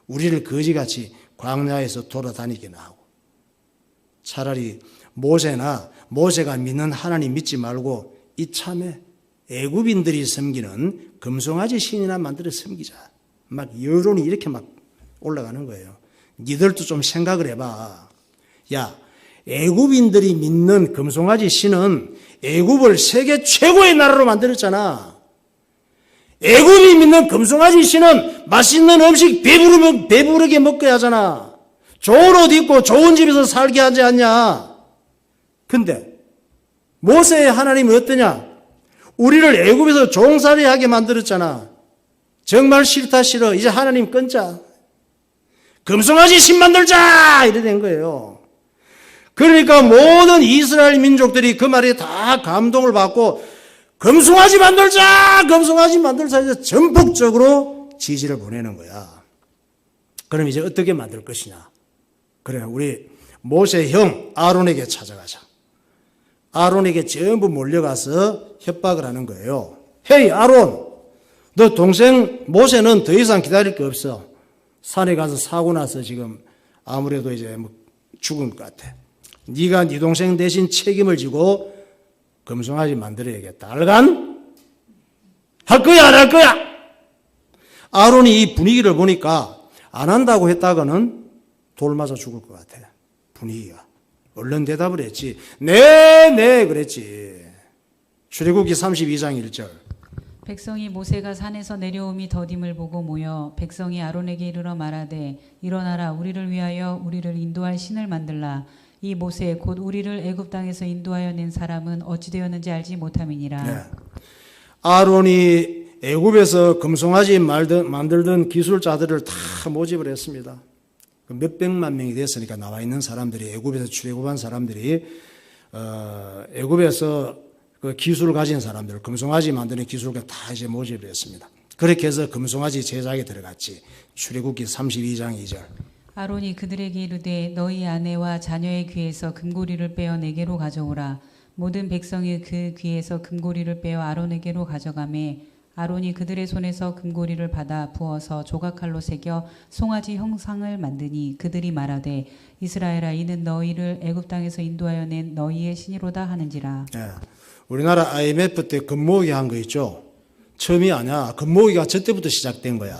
우리를 거지같이 광야에서 돌아다니게 하고. 차라리 모세가 믿는 하나님 믿지 말고 이참에 애굽인들이 섬기는 금송아지 신이나 만들어 섬기자. 막 여론이 이렇게 막 올라가는 거예요. 니들도 좀 생각을 해봐. 야, 애굽인들이 믿는 금송아지 신은 애굽을 세계 최고의 나라로 만들었잖아. 애굽이 믿는 금송아지 신은 맛있는 음식 배부르게 먹게 하잖아. 좋은 옷 입고 좋은 집에서 살게 하지 않냐. 근데 모세의 하나님은 어떠냐? 우리를 애굽에서 종살이하게 만들었잖아. 정말 싫다 싫어. 이제 하나님 끊자. 금송아지 신 만들자! 이래 된 거예요. 그러니까 모든 이스라엘 민족들이 그 말에 다 감동을 받고 금송아지 만들자! 금송아지 만들자! 이제 전폭적으로 지지를 보내는 거야. 그럼 이제 어떻게 만들 것이냐? 그래, 우리 모세 형 아론에게 찾아가자. 아론에게 전부 몰려가서 협박을 하는 거예요. 헤이 아론, 너 동생 모세는 더 이상 기다릴 거 없어. 산에 가서 사고 나서 지금 아무래도 이제 뭐 죽은 것 같아. 네가 네 동생 대신 책임을 지고 금송아지 만들어야겠다. 알간? 할 거야, 안 할 거야? 아론이 이 분위기를 보니까 안 한다고 했다가는 돌 맞아 죽을 것 같아. 분위기가. 얼른 대답을 했지. 네, 그랬지. 출애굽기 32장 1절. 백성이 모세가 산에서 내려옴이 더딤을 보고 모여 백성이 아론에게 이르러 말하되 일어나라 우리를 위하여 우리를 인도할 신을 만들라. 이 모세 곧 우리를 애굽 땅에서 인도하여 낸 사람은 어찌 되었는지 알지 못함이니라. 네. 아론이 애굽에서 금송아지 만들던 기술자들을 다 모집을 했습니다. 몇백만 명이 됐으니까 나와 있는 사람들이 애굽에서 출애굽한 사람들이 애굽에서 그 기술을 가진 사람들, 금송아지 만드는 기술을 다 이제 모집을 했습니다. 그렇게 해서 금송아지 제작에 들어갔지. 출애굽기 32장 2절. 아론이 그들에게 이르되 너희 아내와 자녀의 귀에서 금고리를 빼어 내게로 가져오라. 모든 백성이 그 귀에서 금고리를 빼어 아론에게로 가져가매 아론이 그들의 손에서 금고리를 받아 부어서 조각칼로 새겨 송아지 형상을 만드니 그들이 말하되 이스라엘아 이는 너희를 애굽 땅에서 인도하여 낸 너희의 신이로다 하는지라. 네. 우리나라 IMF 때 금모으기 한 거 있죠. 처음이 아니야. 금모으기가 저 때부터 시작된 거야.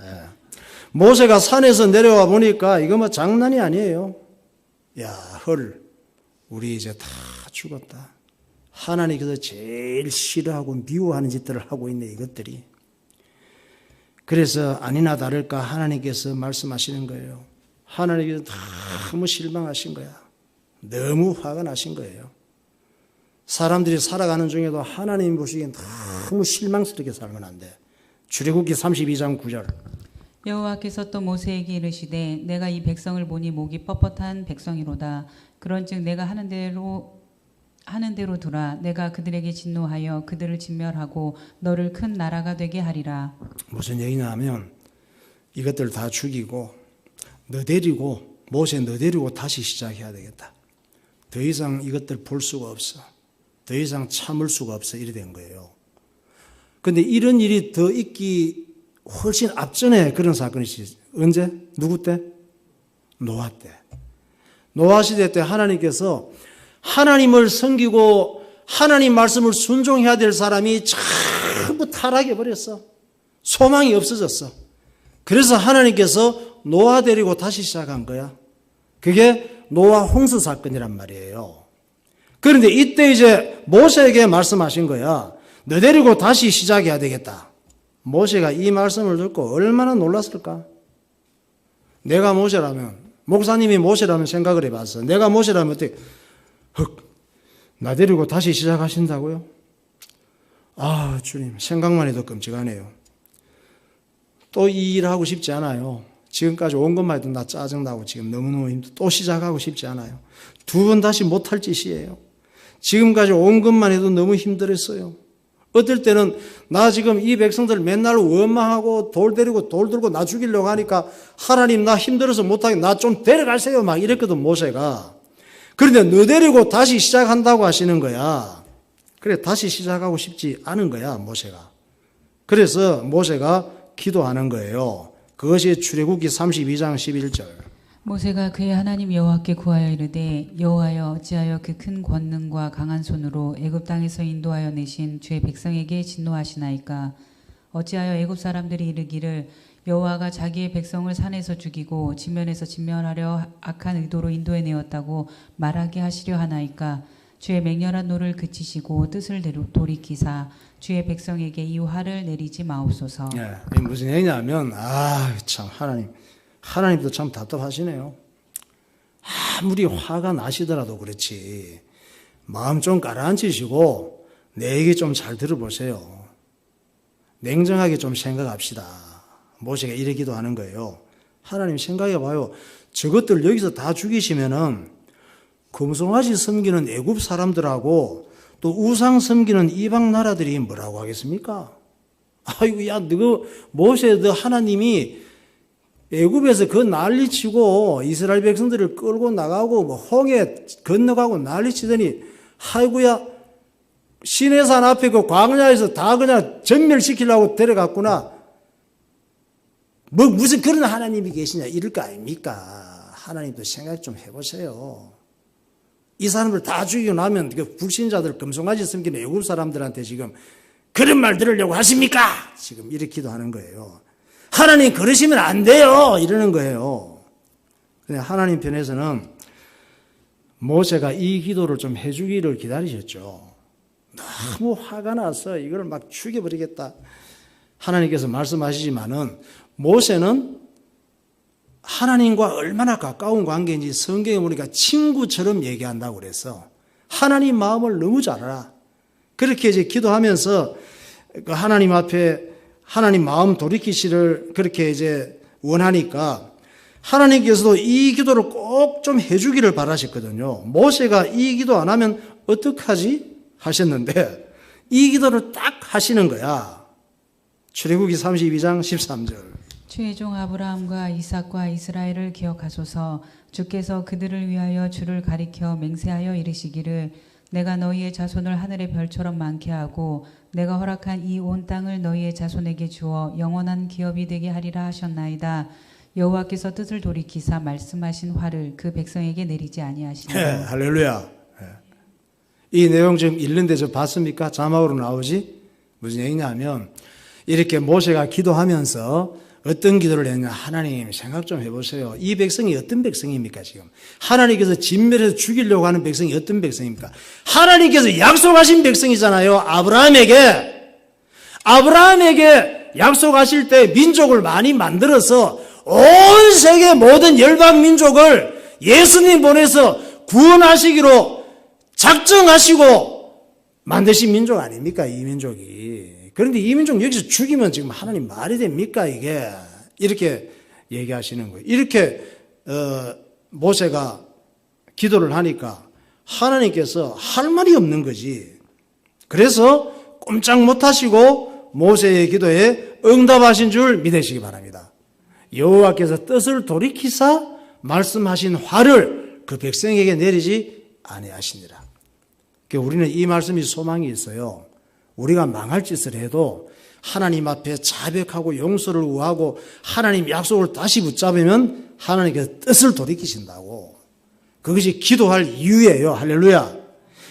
예. 모세가 산에서 내려와 보니까 이거 뭐 장난이 아니에요. 야, 우리 이제 다 죽었다. 하나님께서 제일 싫어하고 미워하는 짓들을 하고 있네, 이것들이. 그래서 아니나 다를까 하나님께서 말씀하시는 거예요. 하나님께서 너무 실망하신 거야. 너무 화가 나신 거예요. 사람들이 살아가는 중에도 하나님 보시기엔 너무 실망스럽게 살면 안 돼. 출애굽기 32장 9절. 여호와께서 또 모세에게 이르시되 내가 이 백성을 보니 목이 뻣뻣한 백성이로다. 그런즉 내가 하는 대로 두라. 내가 그들에게 진노하여 그들을 진멸하고 너를 큰 나라가 되게 하리라. 무슨 얘기냐 하면 이것들 다 죽이고 모세 너 데리고 다시 시작해야 되겠다. 더 이상 이것들 볼 수가 없어. 더 이상 참을 수가 없어. 이래 된 거예요. 근데 이런 일이 더 있기 훨씬 앞전에 그런 사건이 있었어요. 언제? 누구 때? 노아 때. 노아 시대 때 하나님께서 하나님을 섬기고 하나님 말씀을 순종해야 될 사람이 전부 타락해 버렸어. 소망이 없어졌어. 그래서 하나님께서 노아 데리고 다시 시작한 거야. 그게 노아 홍수 사건이란 말이에요. 그런데 이때 이제 모세에게 말씀하신 거야. 너 데리고 다시 시작해야 되겠다. 모세가 이 말씀을 듣고 얼마나 놀랐을까? 내가 모세라면, 목사님이 모세라면 생각을 해봤어. 내가 모세라면 어떻게, 나 데리고 다시 시작하신다고요? 아, 주님, 생각만 해도 끔찍하네요. 또 이 일 하고 싶지 않아요. 지금까지 온 것만 해도 나 짜증나고 지금 너무너무 힘들어. 또 시작하고 싶지 않아요. 두 번 다시 못할 짓이에요. 지금까지 온 것만 해도 너무 힘들었어요. 어떨 때는 나 지금 이 백성들 맨날 원망하고 돌 데리고 돌 들고 나 죽이려고 하니까 하나님 나 힘들어서 못하게 나 좀 데려가세요 막 이랬거든 모세가. 그런데 너 데리고 다시 시작한다고 하시는 거야. 그래 다시 시작하고 싶지 않은 거야 모세가. 그래서 모세가 기도하는 거예요. 그것이 출애굽기 32장 11절. 모세가 그의 하나님 여호와께 구하여 이르되 여호와여 어찌하여 그 큰 권능과 강한 손으로 애굽 땅에서 인도하여 내신 주의 백성에게 진노하시나이까. 어찌하여 애굽 사람들이 이르기를 여호와가 자기의 백성을 산에서 죽이고 진면에서 진멸하려 악한 의도로 인도해 내었다고 말하게 하시려 하나이까. 주의 맹렬한 노를 그치시고 뜻을 돌이키사 주의 백성에게 이 화를 내리지 마옵소서. 예, 무슨 얘기냐면 참 하나님도 참 답답하시네요. 아무리 화가 나시더라도 그렇지 마음 좀 가라앉히시고 내 얘기 좀 잘 들어보세요. 냉정하게 좀 생각합시다. 모세가 이래 기도하는 거예요. 하나님 생각해봐요. 저것들 여기서 다 죽이시면은 금송아지 섬기는 애굽 사람들하고 또 우상 섬기는 이방 나라들이 뭐라고 하겠습니까? 아이고 야 너 모세 너 하나님이 애굽에서 그 난리치고 이스라엘 백성들을 끌고 나가고 뭐 홍해 건너가고 난리치더니 아이고야 시내산 앞에 그 광야에서 다 그냥 전멸시키려고 데려갔구나. 뭐 무슨 그런 하나님이 계시냐 이럴 거 아닙니까? 하나님도 생각 좀 해보세요. 이 사람들 다 죽이고 나면 그 불신자들 금송아지 섬기는 애굽 사람들한테 지금 그런 말 들으려고 하십니까? 지금 이렇게 기도하는 거예요. 하나님 그러시면 안 돼요 이러는 거예요. 하나님 편에서는 모세가 이 기도를 좀 해주기를 기다리셨죠. 너무 화가 나서 이걸 막 죽여버리겠다. 하나님께서 말씀하시지만은 모세는 하나님과 얼마나 가까운 관계인지 성경에 보니까 친구처럼 얘기한다고 그랬어. 하나님 마음을 너무 잘 알아. 그렇게 이제 기도하면서 그 하나님 앞에 하나님 마음 돌이키시를 그렇게 이제 원하니까 하나님께서도 이 기도를 꼭 좀 해주기를 바라셨거든요. 모세가 이 기도 안 하면 어떡하지? 하셨는데 이 기도를 딱 하시는 거야. 출애굽기 32장 13절. 주의 종 아브라함과 이삭과 이스라엘을 기억하소서. 주께서 그들을 위하여 주를 가리켜 맹세하여 이르시기를 내가 너희의 자손을 하늘의 별처럼 많게 하고 내가 허락한 이 온 땅을 너희의 자손에게 주어 영원한 기업이 되게 하리라 하셨나이다. 여호와께서 뜻을 돌이키사 말씀하신 화를 그 백성에게 내리지 아니하시니라. 할렐루야. 이 내용 지금 읽는데 저 봤습니까? 자막으로 나오지? 무슨 얘기냐면 이렇게 모세가 기도하면서 어떤 기도를 했냐. 하나님 생각 좀 해보세요. 이 백성이 어떤 백성입니까 지금? 하나님께서 진멸해서 죽이려고 하는 백성이 어떤 백성입니까? 하나님께서 약속하신 백성이잖아요. 아브라함에게 약속하실 때 민족을 많이 만들어서 온 세계 모든 열방 민족을 예수님 보내서 구원하시기로 작정하시고 만드신 민족 아닙니까? 이 민족이. 그런데 이 민족 여기서 죽이면 지금 하나님 말이 됩니까 이게? 이렇게 얘기하시는 거예요. 이렇게 모세가 기도를 하니까 하나님께서 할 말이 없는 거지. 그래서 꼼짝 못하시고 모세의 기도에 응답하신 줄 믿으시기 바랍니다. 여호와께서 뜻을 돌이키사 말씀하신 화를 그 백성에게 내리지 아니하시니라. 우리는 이 말씀이 소망이 있어요. 우리가 망할 짓을 해도 하나님 앞에 자백하고 용서를 구하고 하나님 약속을 다시 붙잡으면 하나님께서 뜻을 돌이키신다고. 그것이 기도할 이유예요. 할렐루야.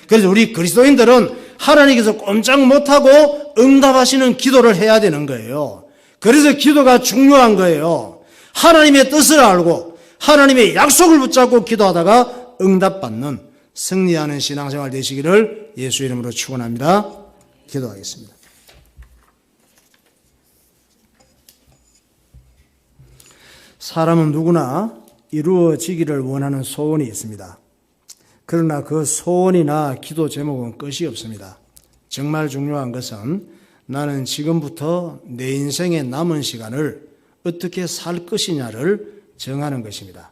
그래서 우리 그리스도인들은 하나님께서 꼼짝 못하고 응답하시는 기도를 해야 되는 거예요. 그래서 기도가 중요한 거예요. 하나님의 뜻을 알고 하나님의 약속을 붙잡고 기도하다가 응답받는 승리하는 신앙생활 되시기를 예수 이름으로 축원합니다. 기도하겠습니다. 사람은 누구나 이루어지기를 원하는 소원이 있습니다. 그러나 그 소원이나 기도 제목은 끝이 없습니다. 정말 중요한 것은 나는 지금부터 내 인생의 남은 시간을 어떻게 살 것이냐를 정하는 것입니다.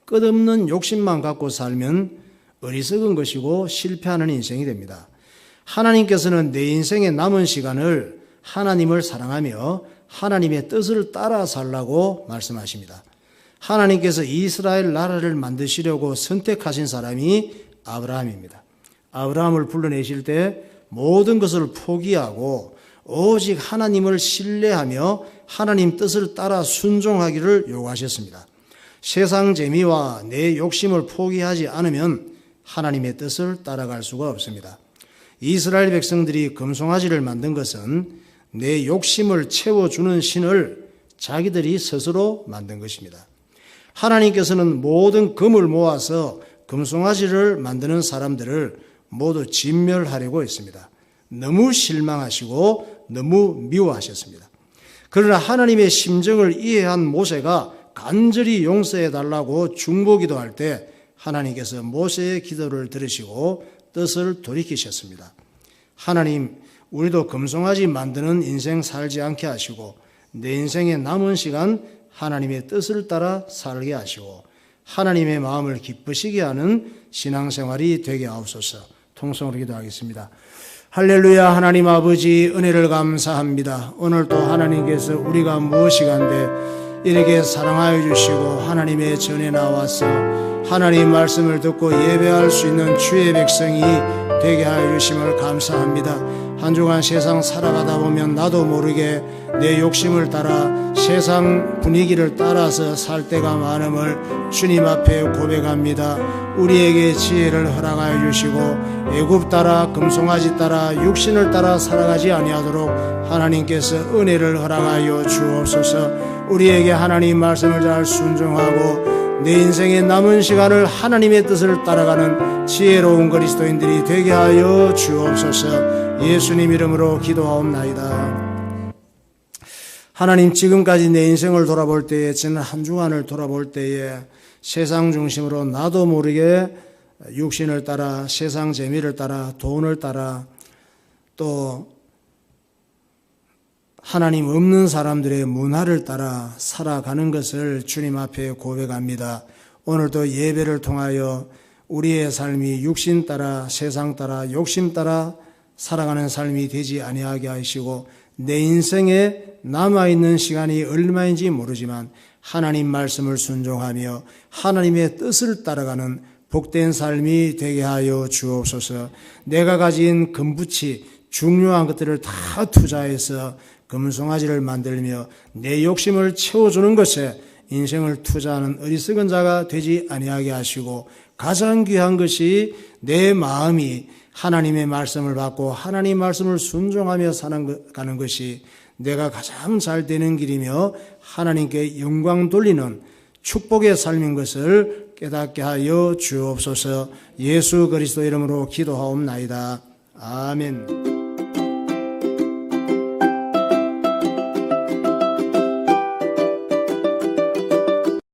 끝없는 욕심만 갖고 살면 어리석은 것이고 실패하는 인생이 됩니다. 하나님께서는 내 인생의 남은 시간을 하나님을 사랑하며 하나님의 뜻을 따라 살라고 말씀하십니다. 하나님께서 이스라엘 나라를 만드시려고 선택하신 사람이 아브라함입니다. 아브라함을 불러내실 때 모든 것을 포기하고 오직 하나님을 신뢰하며 하나님 뜻을 따라 순종하기를 요구하셨습니다. 세상 재미와 내 욕심을 포기하지 않으면 하나님의 뜻을 따라갈 수가 없습니다. 이스라엘 백성들이 금송아지를 만든 것은 내 욕심을 채워주는 신을 자기들이 스스로 만든 것입니다. 하나님께서는 모든 금을 모아서 금송아지를 만드는 사람들을 모두 진멸하려고 했습니다. 너무 실망하시고 너무 미워하셨습니다. 그러나 하나님의 심정을 이해한 모세가 간절히 용서해 달라고 중보기도할 때 하나님께서 모세의 기도를 들으시고 뜻을 돌이키셨습니다. 하나님, 우리도 금송아지 만드는 인생 살지 않게 하시고 내 인생의 남은 시간 하나님의 뜻을 따라 살게 하시고 하나님의 마음을 기쁘시게 하는 신앙생활이 되게 하옵소서. 통성으로 기도하겠습니다. 할렐루야. 하나님 아버지, 은혜를 감사합니다. 오늘도 하나님께서 우리가 무엇이간데 이렇게 사랑하여 주시고 하나님의 전에 나와서 하나님 말씀을 듣고 예배할 수 있는 주의 백성이 되게 하여 주심을 감사합니다. 한 주간 세상 살아가다 보면 나도 모르게 내 욕심을 따라 세상 분위기를 따라서 살 때가 많음을 주님 앞에 고백합니다. 우리에게 지혜를 허락하여 주시고 애굽 따라 금송아지 따라 육신을 따라 살아가지 아니하도록 하나님께서 은혜를 허락하여 주옵소서. 우리에게 하나님 말씀을 잘 순종하고 내 인생의 남은 시간을 하나님의 뜻을 따라가는 지혜로운 그리스도인들이 되게 하여 주옵소서. 예수님 이름으로 기도하옵나이다. 하나님, 지금까지 내 인생을 돌아볼 때에, 지난 한 주간을 돌아볼 때에 세상 중심으로 나도 모르게 육신을 따라 세상 재미를 따라 돈을 따라 또 하나님 없는 사람들의 문화를 따라 살아가는 것을 주님 앞에 고백합니다. 오늘도 예배를 통하여 우리의 삶이 육신 따라 세상 따라 욕심 따라 살아가는 삶이 되지 아니하게 하시고 내 인생에 남아있는 시간이 얼마인지 모르지만 하나님 말씀을 순종하며 하나님의 뜻을 따라가는 복된 삶이 되게 하여 주옵소서. 내가 가진 금붙이 중요한 것들을 다 투자해서 금송아지를 만들며 내 욕심을 채워주는 것에 인생을 투자하는 어리석은 자가 되지 아니하게 하시고 가장 귀한 것이 내 마음이 하나님의 말씀을 받고 하나님 말씀을 순종하며 살아가는 것이 내가 가장 잘 되는 길이며 하나님께 영광 돌리는 축복의 삶인 것을 깨닫게 하여 주옵소서. 예수 그리스도 이름으로 기도하옵나이다. 아멘.